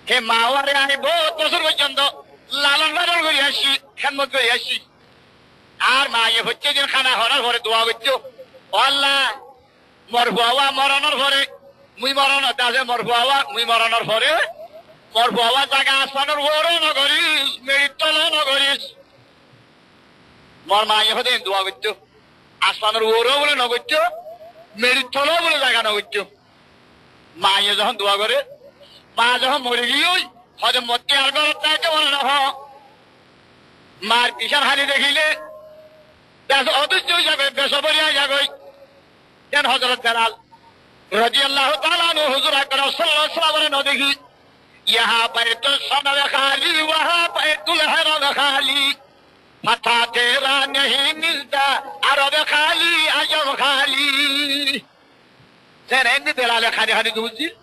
হে মাওয়ারে আমি বহুত বছর পর্যন্ত লালন পালন করে আসি, খেদমত করে আসি। আর মা হচ্ছে দিন খানা হওয়ার পরে দোয়া করছো, আল্লাহ মর বাবা মরানোর পরে মুই মরানো আছে, মর বাবা মুই মরানোর পরে মর বাবা জায়গা আসমানোর ওরও নগরিস, মেরির তলও নগরিস। মর মা হতে দোয়া করছো, আসমানোর ওরও বলে নগরছো, মেরির তলও বলে জায়গা নগরছো। মা যখন দোয়া করে, মা যখন মরে গিয়ে হয়তো মরতে আর গরত চাইতে বলে না, মার পিছন হানি দেখিলে বেশ অদৃশ্য যাবে, বেসবরিয়া যাবে। যেন হযরত বেলাল রাদিয়াল্লাহু তাআলা আনহু হুজুর আকরাম সাল্লাল্লাহু আলাইহি ওয়াসাল্লাম দেখি, ইহা বাইতু সনদ খালি ওয়াহা বাইতুল হারাম খালি, মাথা তেরা নেহি মিলতা আরব খালি আজম খালি। যেন এমনি বেলালে খালি খালি বুঝছি।